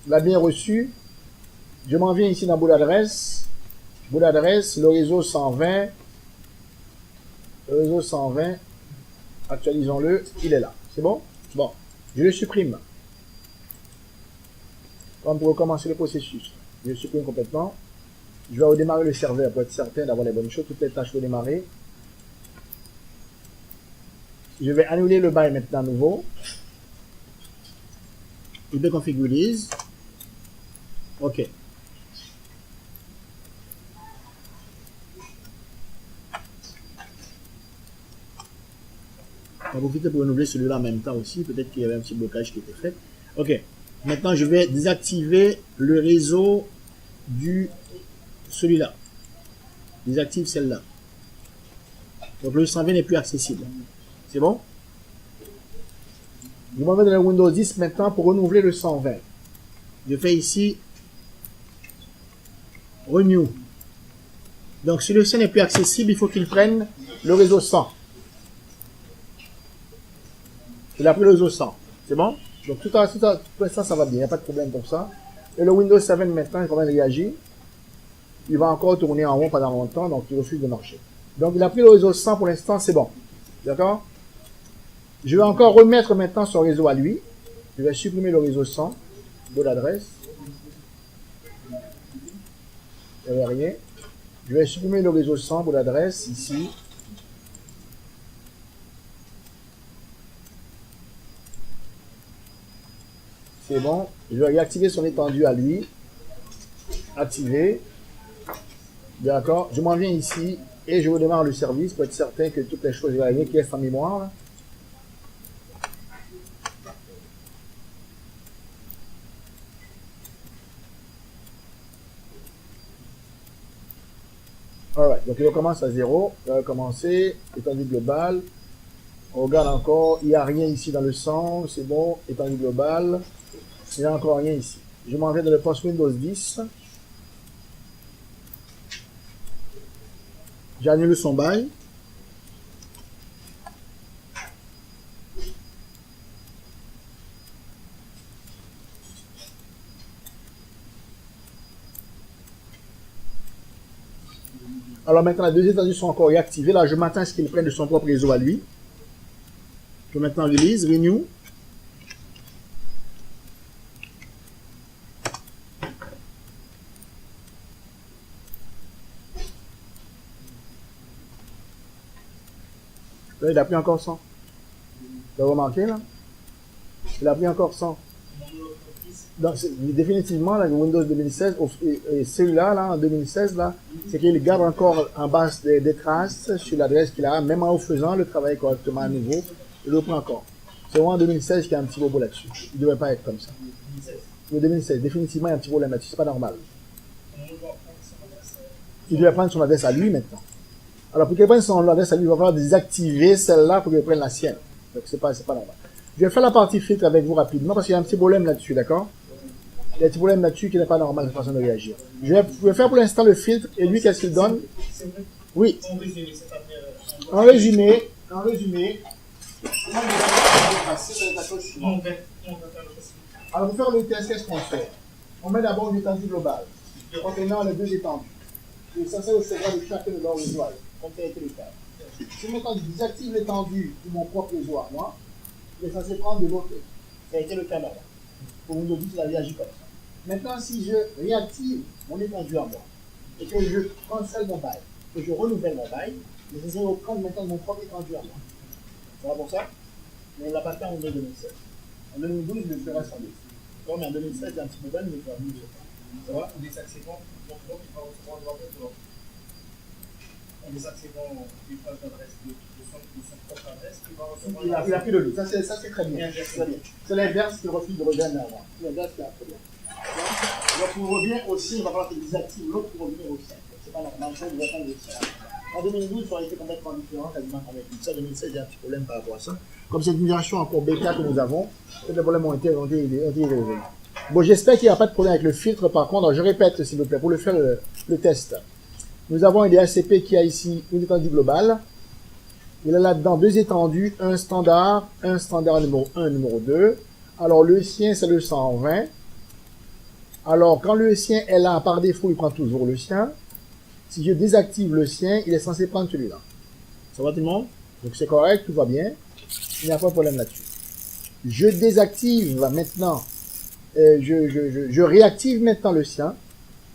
l'a bien reçu. Je m'en viens ici dans bout d'adresse. Bout d'adresse, le réseau 120. Le réseau 120. Actualisons-le. Il est là. C'est bon? Bon. Je le supprime. Comme pour recommencer le processus. Je le supprime complètement. Je vais redémarrer le serveur pour être certain d'avoir les bonnes choses. Toutes les tâches redémarrer. Je vais annuler le bail maintenant à nouveau. Je vais configurer. OK. On va profiter pour renouveler celui-là en même temps aussi. Peut-être qu'il y avait un petit blocage qui était fait. OK. Maintenant, je vais désactiver le réseau du celui-là. Désactive celle-là. Donc le 120 n'est plus accessible. C'est bon? Je m'en vais dans le Windows 10 maintenant pour renouveler le 120. Je fais ici Renew. Donc si le C n'est plus accessible, il faut qu'il prenne le réseau 100. Il a pris le réseau 100. C'est bon? Donc tout ça, ça va bien. Il n'y a pas de problème pour ça. Et le Windows 7 maintenant, il va réagir. Il va encore tourner en rond pendant longtemps, donc il refuse de marcher. Donc il a pris le réseau 100 pour l'instant, c'est bon. D'accord? Je vais encore remettre maintenant son réseau à lui. Je vais supprimer le réseau 100 de l'adresse. Il n'y avait rien. Je vais supprimer le réseau 100 de l'adresse ici. C'est bon. Je vais réactiver son étendue à lui. Activer. D'accord. Je m'en viens ici et je redémarre le service pour être certain que toutes les choses vont arriver qui restent en mémoire. Là. Alright, donc il recommence à 0. Il va recommencer. Étendue globale. On regarde encore. Il n'y a rien ici dans le 100. C'est bon. Étendue globale. Il n'y a encore rien ici. Je m'en vais dans le poste Windows 10. J'annule son bail. Alors maintenant, les deux étendues sont encore réactivées. Là, je m'attends à ce qu'il prenne de son propre réseau à lui. Je vais maintenant release, renew. Là, il a pris encore 100. Vous avez remarqué là? Il a pris encore 100. Donc, définitivement, là, le Windows 2016, et celui-là, là, en 2016, là, c'est qu'il garde encore en base des traces sur l'adresse qu'il a, même en faisant le travail correctement à nouveau, il le prend encore. C'est vraiment en 2016 qu'il y a un petit bobo là-dessus. Il ne devrait pas être comme ça. Le 2016, définitivement, il y a un petit problème là-dessus, c'est pas normal. Il devrait prendre son adresse à lui maintenant. Alors, pour qu'il prenne son adresse à lui, il va falloir désactiver celle-là pour qu'il prenne la sienne. Donc, c'est pas normal. Je vais faire la partie filtre avec vous rapidement parce qu'il y a un petit problème là-dessus, d'accord? Il y a un petit problème là-dessus qui n'est pas normal de façon de réagir. Je vais faire pour l'instant le filtre et lui, qu'est-ce qu'il donne? Oui. En résumé, alors, pour faire le test, qu'est-ce qu'on fait? On met d'abord une étendue globale contenant les deux étendues. Et ça, c'est recevoir de chacun de leurs réseaux, comme ça a été le cas. Si maintenant je désactive l'étendue de mon propre réseau à moi, il est censé prendre de l'autre. Ça a été le cas là. Pour Windows 10, il a réagi comme ça. Maintenant, si je réactive mon étendue à moi, et que je cancelle mon bail, que je renouvelle mon bail, je vais reprendre maintenant mon propre étendue à moi. Ça va pour ça? Mais on ne l'a pas fait en 2016. En 2012, je le ferai sans doute. Comme en 2016, il y a un petit problème, je le ferai mieux. Ça va? En désactivant, donc il va recevoir de l'ordre. En désactivant les pages d'adresse de son propre adresse, il va recevoir. Il a pris de lui. Ça, c'est très bien. C'est l'inverse qui refuse de revenir avant. C'est l'inverse qui a un problème. Donc, pour revenir aussi, il va falloir qu'il désactive l'autre pour revenir au centre. C'est pas normal, ça, il doit prendre le centre. En 2012, ça aurait été complètement différent, quasiment avec ça. En 2016, il y a un petit problème par rapport à ça. Comme c'est une version encore bêta que nous avons, tous les problèmes ont été résolus. Bon, j'espère qu'il n'y a pas de problème avec le filtre. Par contre, alors, je répète, s'il vous plaît, pour le faire le test. Nous avons un DHCP qui a ici une étendue globale. Il a là-dedans deux étendues, un standard numéro 1, numéro 2. Alors, le sien, c'est le 120. Alors, quand le sien est là, par défaut, il prend toujours le sien. Si je désactive le sien, il est censé prendre celui-là. Ça va tout le monde? Donc c'est correct, tout va bien. Il n'y a pas de problème là-dessus. Je désactive maintenant, je réactive maintenant le sien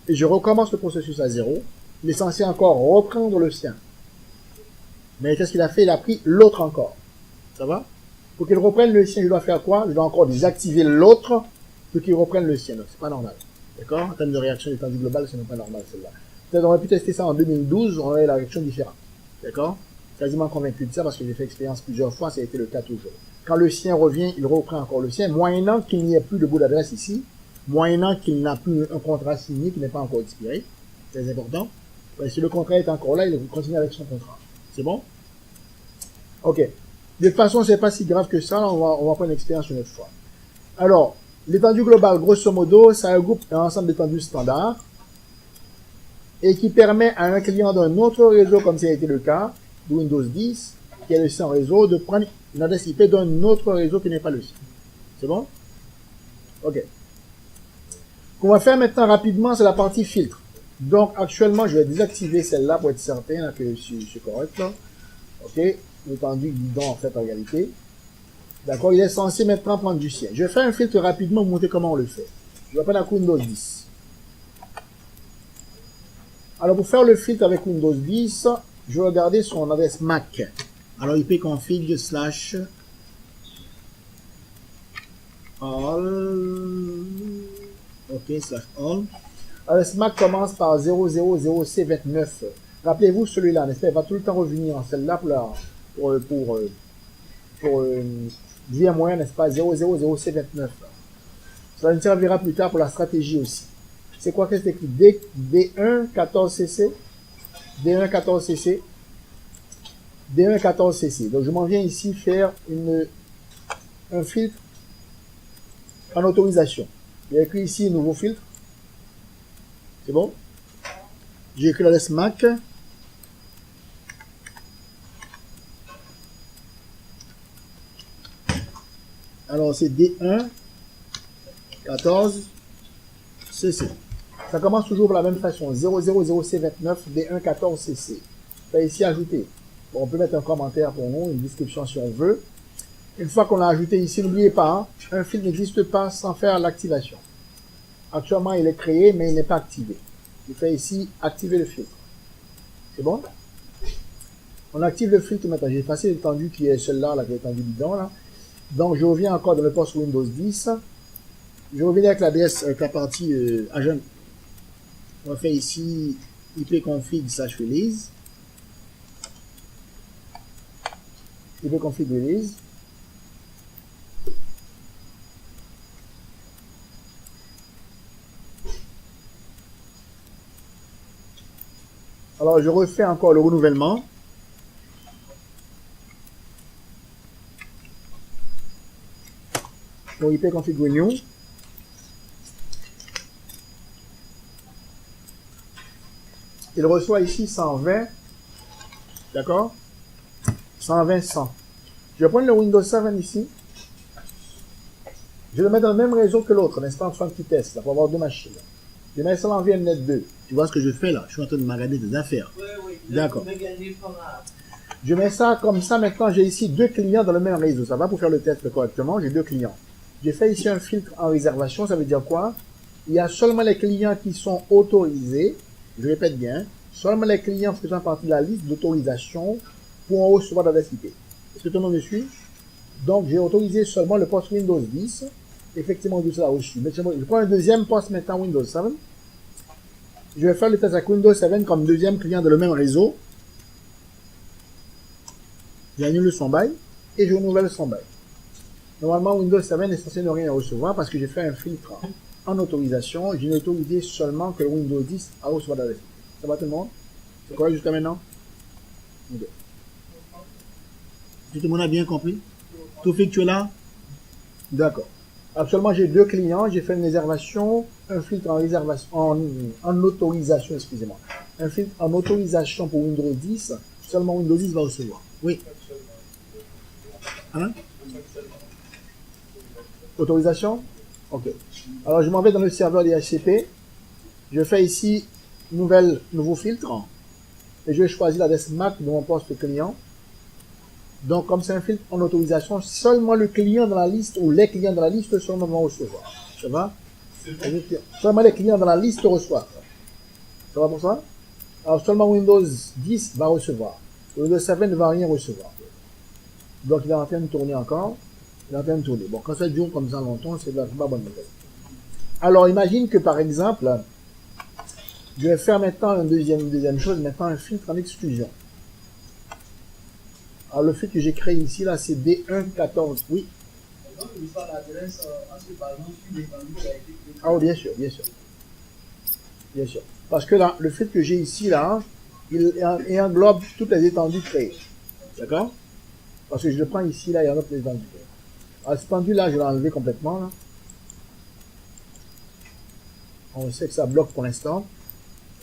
et je recommence le processus à zéro. Il est censé encore reprendre le sien. Mais qu'est-ce qu'il a fait? Il a pris l'autre encore. Ça va? Pour qu'il reprenne le sien, je dois faire quoi? Je dois encore désactiver l'autre pour qu'il reprenne le sien. Donc c'est pas normal. D'accord? En termes de réaction d'étendue globale, ce n'est pas normal celle-là. Peut-être on aurait pu tester ça en 2012, on aurait la réaction différente. D'accord? Quasiment convaincu de ça parce que j'ai fait expérience plusieurs fois, ça a été le cas toujours. Quand le sien revient, il reprend encore le sien, moyennant qu'il n'y ait plus de bout d'adresse ici, moyennant qu'il n'a plus un contrat signé qui n'est pas encore expiré. Très important. Si le contrat est encore là, il continue avec son contrat. C'est bon? Ok. De toute façon, c'est pas si grave que ça, on va prendre l'expérience une autre fois. Alors, l'étendue globale, grosso modo, ça regroupe un ensemble d'étendues standards et qui permet à un client d'un autre réseau, comme ça a été le cas, de Windows 10, qui est le sien réseau, de prendre une adresse IP d'un autre réseau qui n'est pas le sien. C'est bon? Ok. Ce qu'on va faire maintenant rapidement, c'est la partie filtre. Donc, actuellement, je vais désactiver celle-là pour être certain que c'est correct, là. Ok. L'étendue guidon, en fait, en réalité. D'accord. Il est censé maintenant prendre du sien. Je vais faire un filtre rapidement pour montrer comment on le fait. Je vais prendre la Windows 10. Alors, pour faire le filtre avec Windows 10, je vais regarder son adresse MAC. Alors, ipconfig slash all. Ok, slash all. Adresse MAC commence par 000C29. Rappelez-vous celui-là, n'est-ce pas? Il va tout le temps revenir en celle-là pour VMware, n'est-ce pas? 000C29. Ça nous servira plus tard pour la stratégie aussi. C'est quoi que c'est écrit? D1 14cc. D1 14cc. D1 14cc. Donc je m'en viens ici faire un filtre en autorisation. J'ai écrit ici nouveau filtre. C'est bon? J'ai écrit l'adresse MAC. Alors c'est D1 14cc. Ça commence toujours de la même façon. 000C29 D1 14cc. Ça ici ajouté. Bon, on peut mettre un commentaire pour nous, une description si on veut. Une fois qu'on l'a ajouté ici, n'oubliez pas, hein, un filtre n'existe pas sans faire l'activation. Actuellement, il est créé, mais il n'est pas activé. Je fais ici activer le filtre. C'est bon? On active le filtre maintenant. J'ai effacé l'étendue qui est celle-là, qui est l'étendue bidon, là. Donc, je reviens encore dans le poste Windows 10. Je reviens avec l'adresse, avec la partie agent. On va faire ici ipconfig slash release. ipconfig release. Alors, je refais encore le renouvellement. Pour ipconfig renew. Il reçoit ici 120. D'accord? 120, 100. Je vais prendre le Windows 7 ici. Je vais le mettre dans le même réseau que l'autre, n'est-ce pas, en faisant un petit test, là, pour avoir deux machines. Je mets ça en VMnet 2. Tu vois ce que je fais là? Je suis en train de m'agader des affaires. Oui. D'accord. Je mets ça comme ça. Maintenant, j'ai ici deux clients dans le même réseau. Ça va pour faire le test correctement. J'ai deux clients. J'ai fait ici un filtre en réservation. Ça veut dire quoi? Il y a seulement les clients qui sont autorisés. Je répète bien. Seulement les clients faisant partie de la liste d'autorisation pourront recevoir l'adresse IP. Est-ce que tout le monde me suit? Donc, j'ai autorisé seulement le poste Windows 10. Effectivement, Windows a reçu. Mais je prends un deuxième poste maintenant Windows 7. Je vais faire le test avec Windows 7 comme deuxième client de le même réseau. J'annule son bail et je renouvelle son bail. Normalement, Windows 7 est censé ne rien recevoir parce que j'ai fait un filtre en autorisation. J'ai autorisé seulement que Windows 10 a recevoir l'adresse. Ça va tout le monde? C'est correct jusqu'à maintenant? Okay. Tout le monde a bien compris? Tout fait que tu es là? D'accord. Actuellement, j'ai deux clients. J'ai fait une réservation, un filtre en réservation, en autorisation, excusez-moi. Un filtre en autorisation pour Windows 10. Seulement Windows 10 va recevoir. Oui. Hein? Autorisation? Ok. Alors, je m'en vais dans le serveur DHCP. Je fais ici nouveau filtre. Et je vais choisir l'adresse MAC de mon poste client. Donc, comme c'est un filtre en autorisation, seulement le client dans la liste ou les clients dans la liste seulement vont recevoir. Ça va? Seulement les clients dans la liste reçoivent. Ça va pour ça? Alors, seulement Windows 10 va recevoir. Windows 7 ne va rien recevoir. Donc, il est en train de tourner encore. Il est en train de tourner. Bon, quand ça dure comme ça longtemps, c'est pas bonne nouvelle. Alors, imagine que par exemple, je vais faire maintenant une deuxième chose, maintenant un filtre en exclusion. Alors, le filtre que j'ai créé ici, là, c'est D114. Oui. Donc, il soit l'adresse en se basant sur l'étendue qui a été créée. Ah oui, bien sûr, bien sûr. Bien sûr. Parce que là, le filtre que j'ai ici, là, il englobe toutes les étendues créées. D'accord? Parce que je le prends ici, là, il englobe les étendues créées. Alors, cette étendue, là, je vais l'enlever complètement, là. On sait que ça bloque pour l'instant.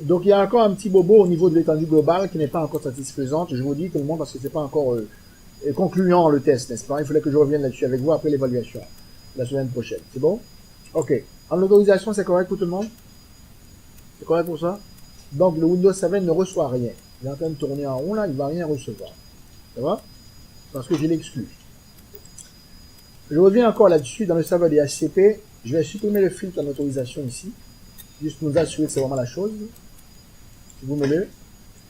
Donc, il y a encore un petit bobo au niveau de l'étendue globale qui n'est pas encore satisfaisante. Je vous dis tout le monde parce que c'est pas encore concluant le test, n'est-ce pas? Il fallait que je revienne là-dessus avec vous après l'évaluation la semaine prochaine. C'est bon? Ok. En autorisation, c'est correct pour tout le monde? C'est correct pour ça? Donc, le Windows 7 ne reçoit rien. Il est en train de tourner en rond là, il va rien recevoir. Ça va? Parce que je l'exclus. Je reviens encore là-dessus dans le serveur des HCP. Je vais supprimer le filtre en autorisation ici. Juste nous assurer que c'est vraiment la chose. Si vous me le.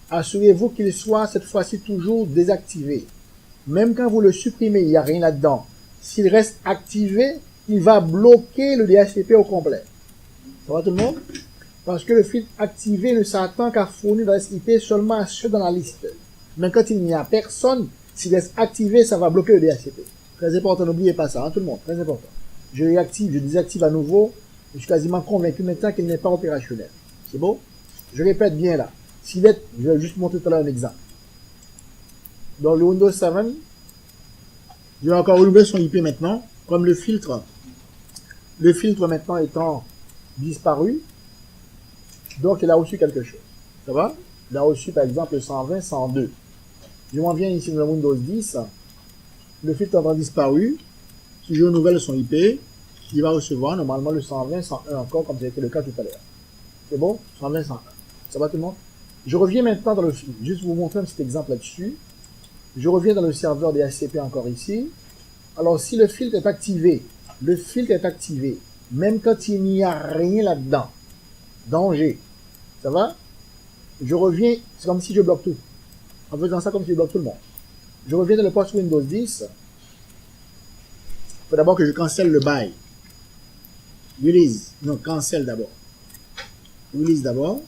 Assurez-vous qu'il soit cette fois-ci toujours désactivé. Même quand vous le supprimez, il n'y a rien là-dedans. S'il reste activé, il va bloquer le DHCP au complet. Ça va tout le monde? Parce que le filtre activé ne s'attend qu'à fournir l'adresse IP seulement à ceux dans la liste. Mais quand il n'y a personne, s'il reste activé, ça va bloquer le DHCP. Très important, n'oubliez pas ça, hein, tout le monde, très important. Je réactive, je désactive à nouveau. Je suis quasiment convaincu maintenant qu'il n'est pas opérationnel. C'est beau? Je répète bien là. S'il est, je vais juste montrer tout à l'heure un exemple. Dans le Windows 7, je vais encore ouvrir son IP maintenant, comme le filtre maintenant étant disparu. Donc, il a reçu quelque chose. Ça va? Il a reçu par exemple le 120, 102. Je m'en viens ici dans le Windows 10. Le filtre étant disparu. Si je renouvelle son IP, il va recevoir normalement le 120, 101 encore, comme c'était le cas tout à l'heure. C'est bon? 120, 101. Ça va tout le monde? Je reviens maintenant dans le filtre. Juste vous montrer un petit exemple là-dessus. Je reviens dans le serveur des HCP encore ici. Alors, si le filtre est activé, même quand il n'y a rien là-dedans. Danger. Ça va? Je reviens, c'est comme si je bloque tout. En faisant ça, comme si je bloque tout le monde. Je reviens dans le poste Windows 10. Il faut d'abord que je cancelle le bail. Release. Non, cancel d'abord. Release d'abord.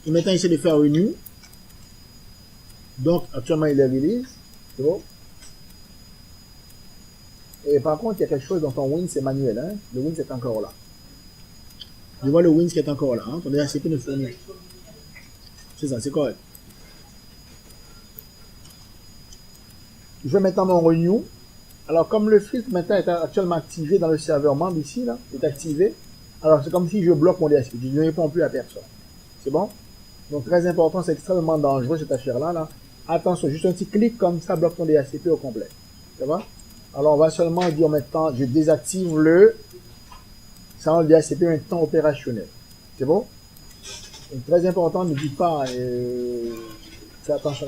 Et maintenant, j'essaie de faire renew. Donc, actuellement, il est release. C'est bon? Et par contre, il y a quelque chose dans ton Win, c'est manuel. Hein? Le Win, c'est encore là. Je vois le Win qui est encore là. Hein? Ton DHCP ne fournit. C'est ça, c'est correct. Je vais maintenant mon renew. Alors, comme le filtre maintenant est actuellement activé dans le serveur membre ici, là, est activé, alors c'est comme si je bloque mon DHCP. Je ne réponds plus à personne. C'est bon? Donc, très important, c'est extrêmement dangereux cette affaire-là. Là. Attention, juste un petit clic comme ça bloque ton DHCP au complet. Ça va? Alors, on va seulement dire maintenant, je désactive ça rend le DHCP maintenant opérationnel. C'est bon? Donc, très important, ne dites pas, fais attention.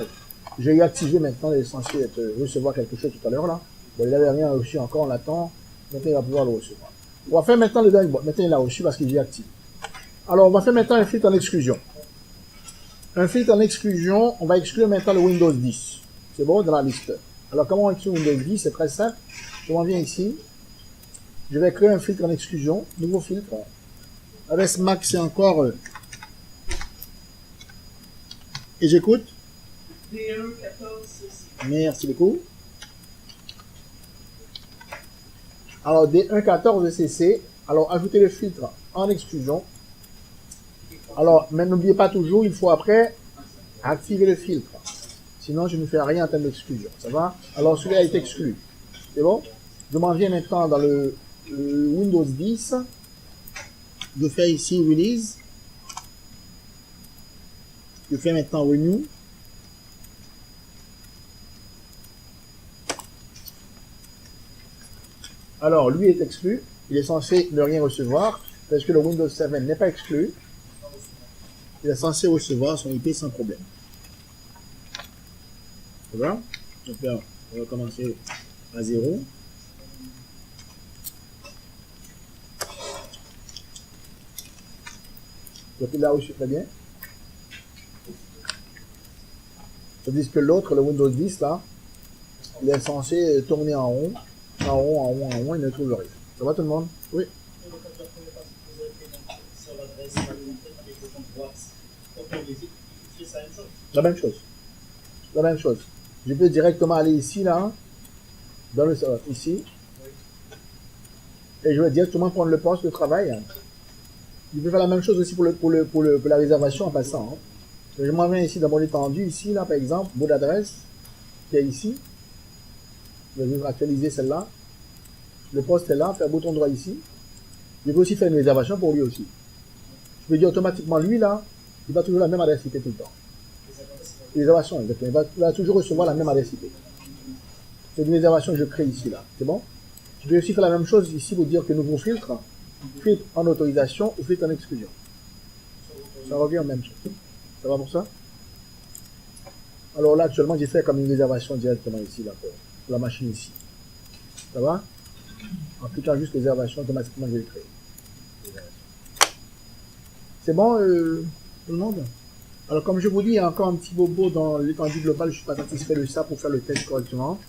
J'ai réactivé maintenant, il est censé recevoir quelque chose tout à l'heure là. Bon, il n'avait rien reçu encore, on l'attend. Maintenant, il va pouvoir le recevoir. On va faire maintenant le dernier. Bon, maintenant, il l'a reçu parce qu'il est activé. Alors, on va faire maintenant un filtre en exclusion. Un filtre en exclusion, on va exclure maintenant le Windows 10. C'est bon, dans la liste. Alors, comment on exclut Windows 10? C'est très simple. Je m'en viens ici. Je vais créer un filtre en exclusion. Nouveau filtre. Avec Mac, c'est encore... Et j'écoute. Merci beaucoup. Alors, D114CC. Alors, ajoutez le filtre en exclusion. Alors, mais n'oubliez pas toujours, il faut après activer le filtre. Sinon, je ne fais rien en termes d'exclusion. Ça va? Alors, celui-là est exclu. C'est bon? Je m'en viens maintenant dans le Windows 10. Je fais ici Release. Je fais maintenant Renew. Alors, lui est exclu. Il est censé ne rien recevoir, parce que le Windows 7 n'est pas exclu. Il est censé recevoir son IP sans problème. D'accord? Donc là, on va commencer à 0. Donc il a reçu très bien. Tandis que l'autre, le Windows 10, là, il est censé tourner en rond, en rond, en rond, en rond, il ne trouve rien. Ça va tout le monde? Oui. Et le code de la première partie que vous avez fait donc, sur l'adresse alimentaire avec le compte droite, quand on les fait, c'est la même chose. La même chose. La même chose. Je peux directement aller ici, là, dans le serveur, ici, et je vais directement prendre le poste de travail. Je peux faire la même chose aussi pour la réservation en passant. Hein. Je m'en viens ici dans mon étendue, ici, là, par exemple, bout d'adresse, qui est ici. Je vais actualiser celle-là. Le poste est là, faire bouton droit ici. Je peux aussi faire une réservation pour lui aussi. Je peux dire automatiquement, lui, là, il va toujours la même adresse IP tout le temps. Réservation, exactement. Il va toujours recevoir la même adresse IP. C'est une réservation que je crée ici, là. C'est bon? Je peux aussi faire la même chose ici pour dire que nouveau filtre. Filtre en autorisation ou filtre en exclusion. Ça revient en même chose. Ça va pour ça? Alors là, actuellement, j'ai fait comme une réservation directement ici, là, pour la machine ici. Ça va? En cliquant juste réservation, automatiquement, je vais le créer. C'est bon, tout le monde? Alors, comme je vous dis, il y a encore un petit bobo dans l'étendue globale. Je ne suis pas satisfait de ça pour faire le test correctement.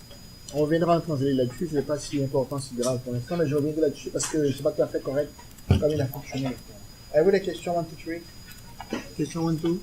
On reviendra en transiler là-dessus. Ce n'est pas si important, si grave pour l'instant, mais je reviendrai là-dessus parce que je ne sais pas tout à fait correct comme il a fonctionné. Avez-vous des questions 1, 2, 3? Question 1, 2?